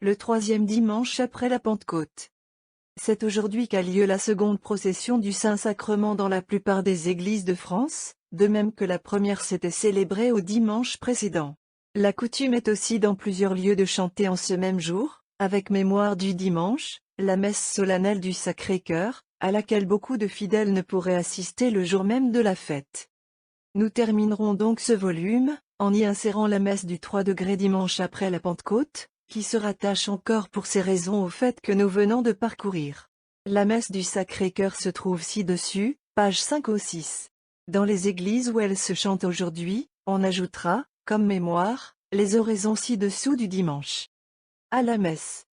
le troisième dimanche après la Pentecôte. C'est aujourd'hui qu'a lieu la seconde procession du Saint-Sacrement dans la plupart des églises de France, de même que la première s'était célébrée au dimanche précédent. La coutume est aussi dans plusieurs lieux de chanter en ce même jour, avec mémoire du dimanche, la messe solennelle du Sacré-Cœur, à laquelle beaucoup de fidèles ne pourraient assister le jour même de la fête. Nous terminerons donc ce volume, en y insérant la messe du 3 degrés dimanche après la Pentecôte, qui se rattache encore pour ces raisons au fait que nous venons de parcourir. La messe du Sacré-Cœur se trouve ci-dessus, pages 5 au 6. Dans les églises où elle se chante aujourd'hui, on ajoutera, comme mémoire, les oraisons ci-dessous du dimanche. À la messe.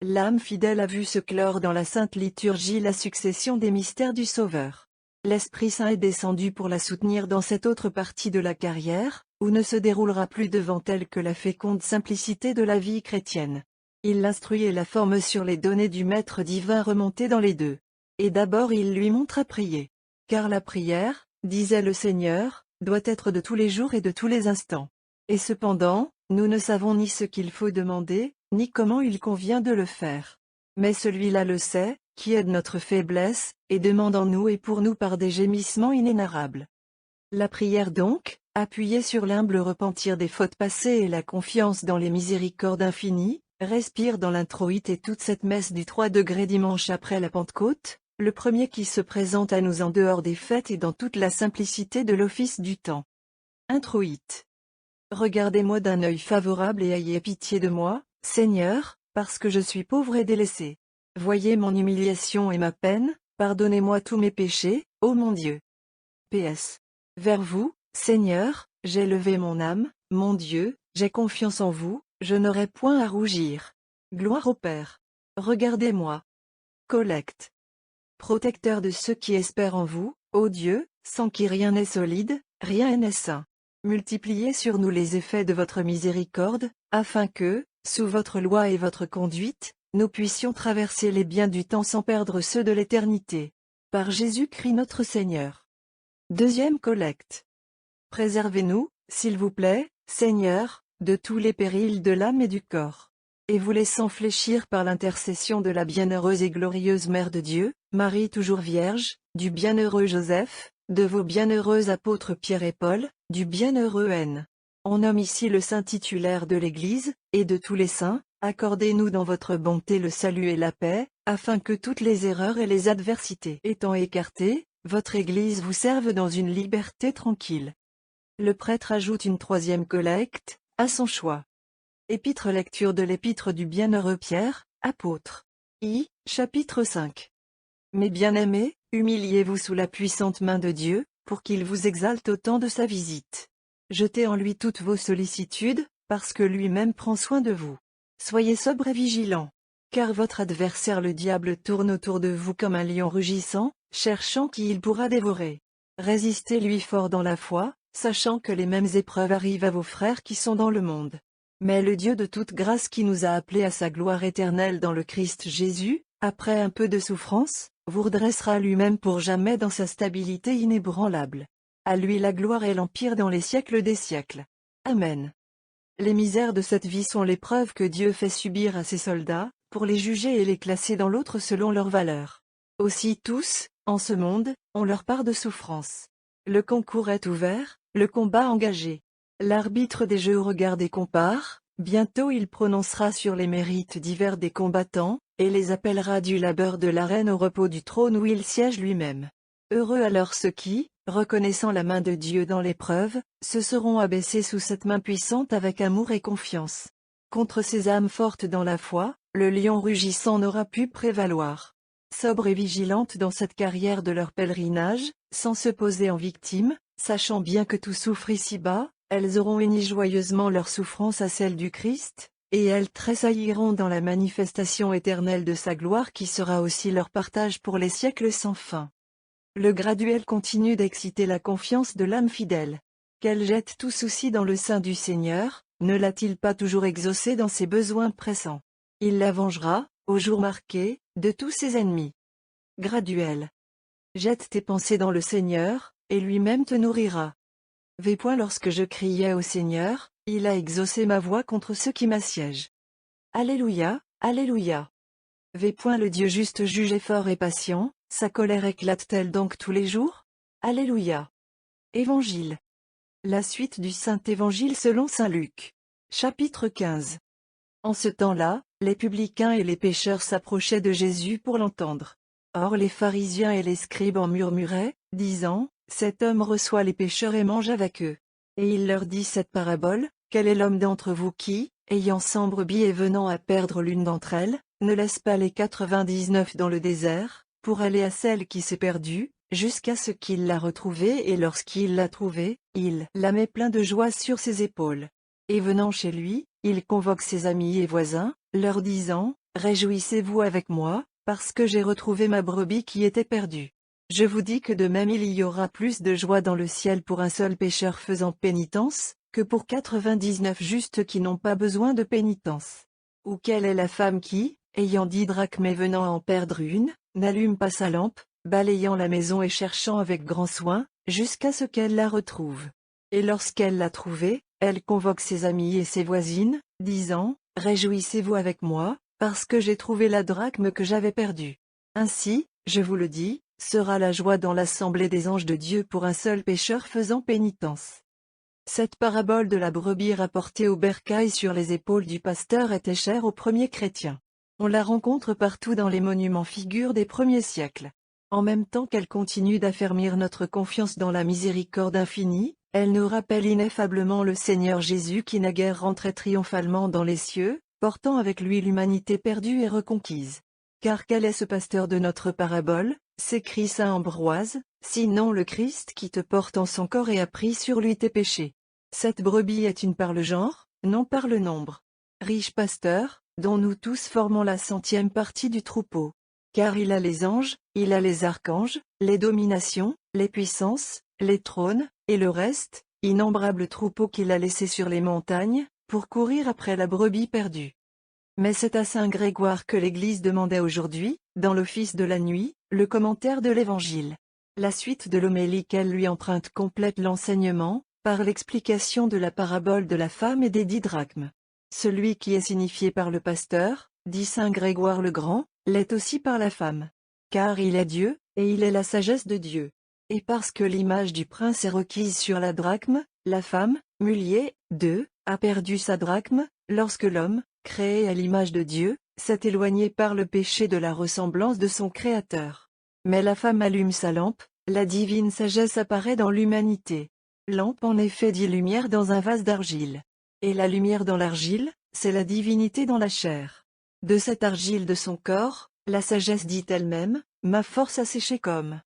L'âme fidèle a vu se clore dans la Sainte Liturgie la succession des mystères du Sauveur. L'Esprit Saint est descendu pour la soutenir dans cette autre partie de la carrière, où ne se déroulera plus devant elle que la féconde simplicité de la vie chrétienne. Il l'instruit et la forme sur les données du Maître divin remontées dans les deux. Et d'abord il lui montre à prier. Car la prière, disait le Seigneur, doit être de tous les jours et de tous les instants. Et cependant, nous ne savons ni ce qu'il faut demander, ni comment il convient de le faire. Mais celui-là le sait, qui aide notre faiblesse, et demande en nous et pour nous par des gémissements inénarrables. La prière donc, appuyée sur l'humble repentir des fautes passées et la confiance dans les miséricordes infinies, respire dans l'introïte et toute cette messe du 3 degrés dimanche après la Pentecôte, le premier qui se présente à nous en dehors des fêtes et dans toute la simplicité de l'office du temps. Introïte. Regardez-moi d'un œil favorable et ayez pitié de moi, Seigneur, parce que je suis pauvre et délaissé. Voyez mon humiliation et ma peine, pardonnez-moi tous mes péchés, ô mon Dieu. PS. Vers vous, Seigneur, j'ai levé mon âme, mon Dieu, j'ai confiance en vous, je n'aurai point à rougir. Gloire au Père. Regardez-moi. Collecte. Protecteur de ceux qui espèrent en vous, ô Dieu, sans qui rien n'est solide, rien n'est saint. Multipliez sur nous les effets de votre miséricorde, afin que, sous votre loi et votre conduite, nous puissions traverser les biens du temps sans perdre ceux de l'éternité. Par Jésus-Christ notre Seigneur. Deuxième collecte. Préservez-nous, s'il vous plaît, Seigneur, de tous les périls de l'âme et du corps. Et vous laissant fléchir par l'intercession de la bienheureuse et glorieuse Mère de Dieu, Marie toujours Vierge, du bienheureux Joseph, de vos bienheureux apôtres Pierre et Paul, du bienheureux N. On nomme ici le saint titulaire de l'Église, et de tous les saints, accordez-nous dans votre bonté le salut et la paix, afin que toutes les erreurs et les adversités étant écartées, votre Église vous serve dans une liberté tranquille. Le prêtre ajoute une troisième collecte, à son choix. Épître lecture de l'épître du bienheureux Pierre, apôtre. Chapitre 5. Mes bien-aimés, humiliez-vous sous la puissante main de Dieu, pour qu'il vous exalte au temps de sa visite. Jetez en lui toutes vos sollicitudes, parce que lui-même prend soin de vous. Soyez sobre et vigilants. Car votre adversaire le diable tourne autour de vous comme un lion rugissant, cherchant qui il pourra dévorer. Résistez-lui fort dans la foi, sachant que les mêmes épreuves arrivent à vos frères qui sont dans le monde. Mais le Dieu de toute grâce qui nous a appelés à sa gloire éternelle dans le Christ Jésus, après un peu de souffrance, vous redressera lui-même pour jamais dans sa stabilité inébranlable. À lui la gloire et l'empire dans les siècles des siècles. Amen. Les misères de cette vie sont l'épreuve que Dieu fait subir à ses soldats, pour les juger et les classer dans l'autre selon leur valeur. Aussi tous, en ce monde, ont leur part de souffrance. Le concours est ouvert, le combat engagé. L'arbitre des jeux regarde et compare, bientôt il prononcera sur les mérites divers des combattants, et les appellera du labeur de l'arène au repos du trône où il siège lui-même. Heureux alors ceux qui, reconnaissant la main de Dieu dans l'épreuve, se seront abaissés sous cette main puissante avec amour et confiance. Contre ces âmes fortes dans la foi, le lion rugissant n'aura pu prévaloir. Sobres et vigilantes dans cette carrière de leur pèlerinage, sans se poser en victime, sachant bien que tout souffre ici-bas, elles auront uni joyeusement leur souffrance à celle du Christ, et elles tressailliront dans la manifestation éternelle de sa gloire qui sera aussi leur partage pour les siècles sans fin. Le graduel continue d'exciter la confiance de l'âme fidèle. Qu'elle jette tout souci dans le sein du Seigneur, ne l'a-t-il pas toujours exaucé dans ses besoins pressants? Il la vengera, au jour marqué, de tous ses ennemis. Graduel. Jette tes pensées dans le Seigneur, et lui-même te nourrira. Lorsque je criais au Seigneur, il a exaucé ma voix contre ceux qui m'assiègent. Alléluia, Alléluia. V. Le Dieu juste juge est fort et patient, sa colère éclate-t-elle donc tous les jours? Alléluia. Évangile. La suite du Saint-Évangile selon saint Luc. Chapitre 15. En ce temps-là, les publicains et les pécheurs s'approchaient de Jésus pour l'entendre. Or les pharisiens et les scribes en murmuraient, disant, « Cet homme reçoit les pécheurs et mange avec eux. » Et il leur dit cette parabole, « Quel est l'homme d'entre vous qui, ayant 100 brebis et venant à perdre l'une d'entre elles, ne laisse pas les 99 dans le désert, pour aller à celle qui s'est perdue, jusqu'à ce qu'il l'a retrouvée et lorsqu'il l'a trouvée, il la met plein de joie sur ses épaules. Et venant chez lui, il convoque ses amis et voisins, leur disant, « Réjouissez-vous avec moi, parce que j'ai retrouvé ma brebis qui était perdue. » Je vous dis que de même il y aura plus de joie dans le ciel pour un seul pécheur faisant pénitence, que pour 99 justes qui n'ont pas besoin de pénitence. Ou quelle est la femme qui, ayant 10 drachmes et venant à en perdre une, n'allume pas sa lampe, balayant la maison et cherchant avec grand soin, jusqu'à ce qu'elle la retrouve. Et lorsqu'elle l'a trouvée, elle convoque ses amis et ses voisines, disant, « Réjouissez-vous avec moi, parce que j'ai trouvé la drachme que j'avais perdue. » Ainsi, je vous le dis, sera la joie dans l'assemblée des anges de Dieu pour un seul pécheur faisant pénitence. Cette parabole de la brebis rapportée au bercail sur les épaules du pasteur était chère aux premiers chrétiens. On la rencontre partout dans les monuments figures des premiers siècles. En même temps qu'elle continue d'affermir notre confiance dans la miséricorde infinie, elle nous rappelle ineffablement le Seigneur Jésus qui naguère rentrait triomphalement dans les cieux, portant avec lui l'humanité perdue et reconquise. Car quel est ce pasteur de notre parabole, s'écrie saint Ambroise, sinon le Christ qui te porte en son corps et a pris sur lui tes péchés. Cette brebis est une par le genre, non par le nombre. Riche pasteur, dont nous tous formons la 100e partie du troupeau. Car il a les anges, il a les archanges, les dominations, les puissances, les trônes, et le reste, innombrables troupeaux qu'il a laissés sur les montagnes, pour courir après la brebis perdue. Mais c'est à saint Grégoire que l'Église demandait aujourd'hui, dans l'office de la nuit, le commentaire de l'Évangile. La suite de l'homélie qu'elle lui emprunte complète l'enseignement, par l'explication de la parabole de la femme et des 10 drachmes. Celui qui est signifié par le pasteur, dit saint Grégoire le Grand, l'est aussi par la femme. Car il est Dieu, et il est la sagesse de Dieu. Et parce que l'image du prince est requise sur la drachme, la femme, mulier, 2, a perdu sa drachme, lorsque l'homme, créé à l'image de Dieu, s'est éloigné par le péché de la ressemblance de son Créateur. Mais la femme allume sa lampe, la divine sagesse apparaît dans l'humanité. Lampe en effet dit lumière dans un vase d'argile. Et la lumière dans l'argile, c'est la divinité dans la chair. De cette argile de son corps, la sagesse dit elle-même, ma force a séché comme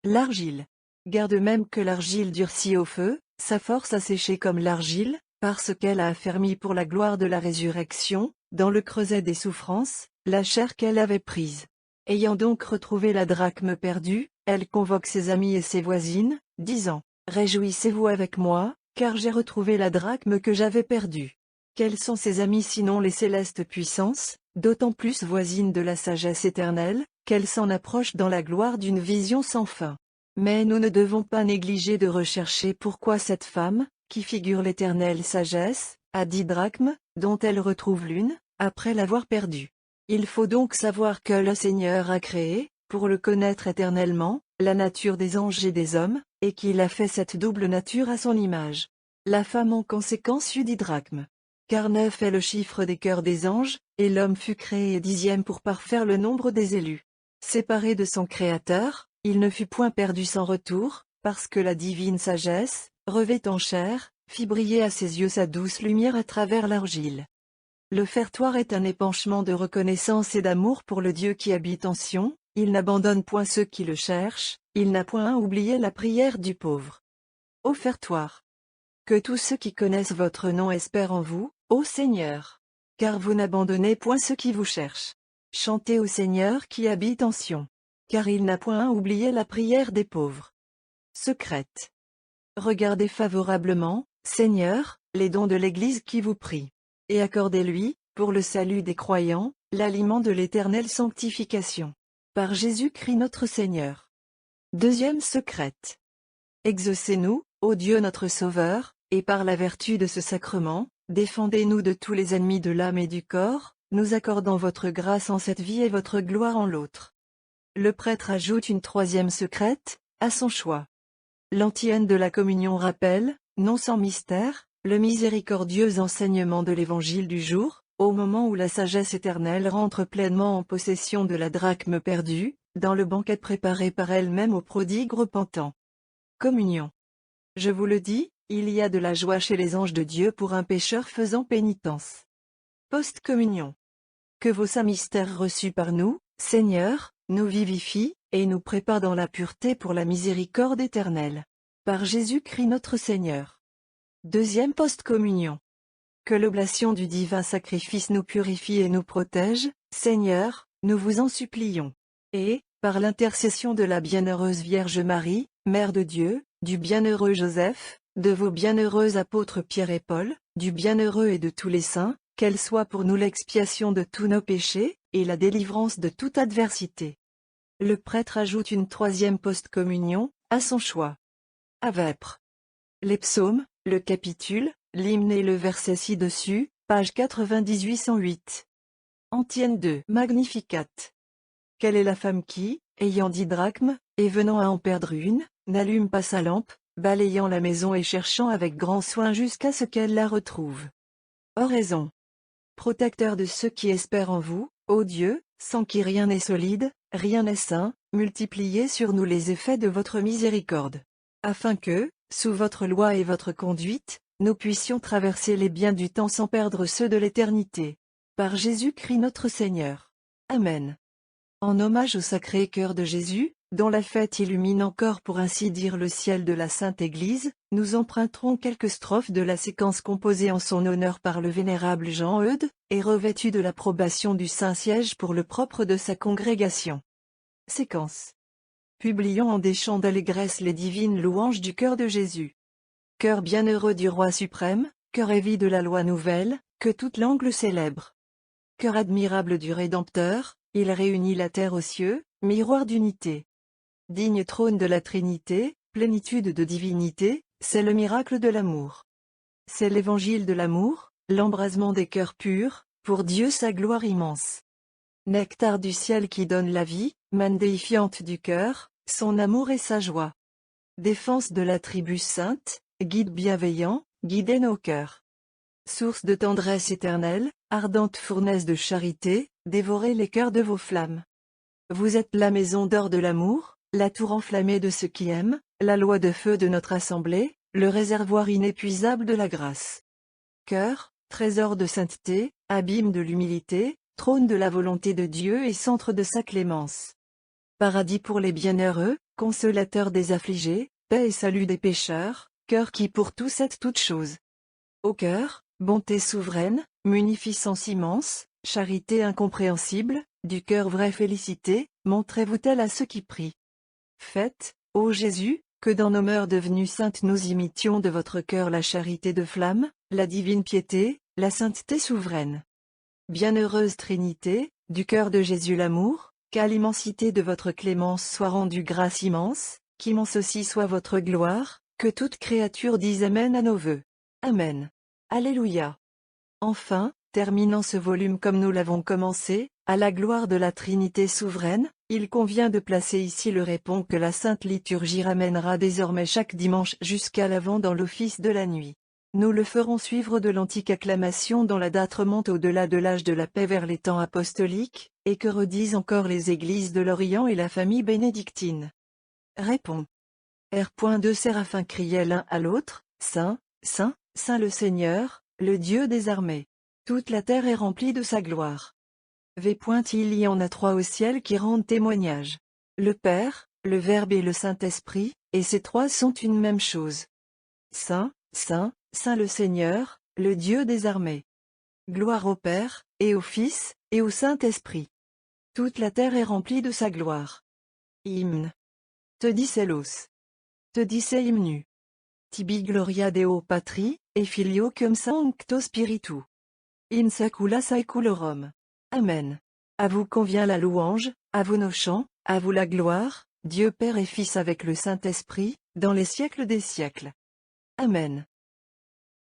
l'argile. Garde même que l'argile durcit au feu, sa force a séché comme l'argile, parce qu'elle a affermi pour la gloire de la résurrection, dans le creuset des souffrances, la chair qu'elle avait prise. Ayant donc retrouvé la drachme perdue, elle convoque ses amis et ses voisines, disant, « Réjouissez-vous avec moi, car j'ai retrouvé la drachme que j'avais perdue. » Quels sont ses amis sinon les célestes puissances, d'autant plus voisines de la sagesse éternelle, qu'elles s'en approchent dans la gloire d'une vision sans fin. Mais nous ne devons pas négliger de rechercher pourquoi cette femme, qui figure l'éternelle sagesse, a 10 drachmes, dont elle retrouve l'une, après l'avoir perdue. Il faut donc savoir que le Seigneur a créé, pour le connaître éternellement, la nature des anges et des hommes, et qu'il a fait cette double nature à son image. La femme en conséquence eut 10 drachmes. Car 9 est le chiffre des cœurs des anges, et l'homme fut créé 10e pour parfaire le nombre des élus. Séparé de son Créateur, il ne fut point perdu sans retour, parce que la divine sagesse, revêtant chair, fit briller à ses yeux sa douce lumière à travers l'argile. L'offertoire est un épanchement de reconnaissance et d'amour pour le Dieu qui habite en Sion, il n'abandonne point ceux qui le cherchent, il n'a point oublié la prière du pauvre. Offertoire. Que tous ceux qui connaissent votre nom espèrent en vous, ô Seigneur. Car vous n'abandonnez point ceux qui vous cherchent. Chantez au Seigneur qui habite en Sion. Car il n'a point oublié la prière des pauvres. Secrète. Regardez favorablement, Seigneur, les dons de l'Église qui vous prie. Et accordez-lui, pour le salut des croyants, l'aliment de l'éternelle sanctification. Par Jésus-Christ notre Seigneur. Deuxième secrète. Exaucez-nous, ô Dieu notre Sauveur, et par la vertu de ce sacrement, défendez-nous de tous les ennemis de l'âme et du corps, nous accordant votre grâce en cette vie et votre gloire en l'autre. Le prêtre ajoute une troisième secrète, à son choix. L'antienne de la communion rappelle, non sans mystère, le miséricordieux enseignement de l'évangile du jour, au moment où la sagesse éternelle rentre pleinement en possession de la drachme perdue, dans le banquet préparé par elle-même aux prodigues repentants. Communion. Je vous le dis, il y a de la joie chez les anges de Dieu pour un pécheur faisant pénitence. Post-communion. Que vos saints mystères reçus par nous, Seigneur, nous vivifient, et nous préparent dans la pureté pour la miséricorde éternelle. Par Jésus-Christ notre Seigneur. Deuxième post-communion. Que l'oblation du divin sacrifice nous purifie et nous protège, Seigneur, nous vous en supplions. Et, par l'intercession de la bienheureuse Vierge Marie, Mère de Dieu, du bienheureux Joseph, de vos bienheureux apôtres Pierre et Paul, du bienheureux et de tous les saints, qu'elle soit pour nous l'expiation de tous nos péchés, et la délivrance de toute adversité. Le prêtre ajoute une troisième post-communion, à son choix. À vêpres. Les psaumes, le capitule, l'hymne et le verset ci-dessus, page 98-108. Antienne 2. Magnificat. Quelle est la femme qui, ayant 10 drachmes, et venant à en perdre une, n'allume pas sa lampe, balayant la maison et cherchant avec grand soin jusqu'à ce qu'elle la retrouve. Oraison. Protecteur de ceux qui espèrent en vous, ô Dieu, sans qui rien n'est solide, rien n'est saint, multipliez sur nous les effets de votre miséricorde. Afin que, sous votre loi et votre conduite, nous puissions traverser les biens du temps sans perdre ceux de l'éternité. Par Jésus-Christ notre Seigneur. Amen. En hommage au Sacré Cœur de Jésus, dont la fête illumine encore pour ainsi dire le ciel de la Sainte Église, nous emprunterons quelques strophes de la séquence composée en son honneur par le vénérable Jean-Eudes, et revêtue de l'approbation du Saint-Siège pour le propre de sa congrégation. Séquence. Publions en des chants d'allégresse les divines louanges du cœur de Jésus. Cœur bienheureux du Roi suprême, cœur évi de la loi nouvelle, que toute langue le célèbre. Cœur admirable du Rédempteur, il réunit la terre aux cieux, miroir d'unité. Digne trône de la Trinité, plénitude de divinité, c'est le miracle de l'amour. C'est l'évangile de l'amour, l'embrasement des cœurs purs, pour Dieu sa gloire immense. Nectar du ciel qui donne la vie, manne déifiante du cœur, son amour et sa joie. Défense de la tribu sainte, guide bienveillant, guidez nos cœurs. Source de tendresse éternelle, ardente fournaise de charité, dévorez les cœurs de vos flammes. Vous êtes la maison d'or de l'amour, la tour enflammée de ceux qui aiment, la loi de feu de notre assemblée, le réservoir inépuisable de la grâce. Cœur, trésor de sainteté, abîme de l'humilité, trône de la volonté de Dieu et centre de sa clémence. Paradis pour les bienheureux, consolateur des affligés, paix et salut des pécheurs, cœur qui pour tous êtes toutes choses. Ô cœur, bonté souveraine, munificence immense, charité incompréhensible, du cœur vraie félicité, montrez-vous tel à ceux qui prient. Faites, ô Jésus, que dans nos mœurs devenues saintes nous imitions de votre cœur la charité de flamme, la divine piété, la sainteté souveraine. Bienheureuse Trinité, du cœur de Jésus l'amour, qu'à l'immensité de votre clémence soit rendue grâce immense, qu'immense aussi soit votre gloire, que toute créature dise Amen à nos vœux. Amen. Alléluia. Enfin, terminant ce volume comme nous l'avons commencé, à la gloire de la Trinité souveraine, il convient de placer ici le répond que la Sainte Liturgie ramènera désormais chaque dimanche jusqu'à l'avant dans l'office de la nuit. Nous le ferons suivre de l'antique acclamation dont la date remonte au-delà de l'âge de la paix vers les temps apostoliques, et que redisent encore les églises de l'Orient et la famille bénédictine. Répond. R.2 Séraphins criaient l'un à l'autre, Saint, Saint, Saint le Seigneur, le Dieu des armées. Toute la terre est remplie de sa gloire. V. Il y en a trois au ciel qui rendent témoignage. Le Père, le Verbe et le Saint-Esprit, et ces trois sont une même chose. Saint, Saint, Saint le Seigneur, le Dieu des armées. Gloire au Père, et au Fils, et au Saint-Esprit. Toute la terre est remplie de sa gloire. Hymne. Te dicelos. Te dice hymnu. Tibi gloria Deo Patri, et Filio cum Sancto Spiritu. In secula saeculorum. Amen. À vous convient la louange, à vous nos chants, à vous la gloire, Dieu Père et Fils avec le Saint-Esprit, dans les siècles des siècles. Amen.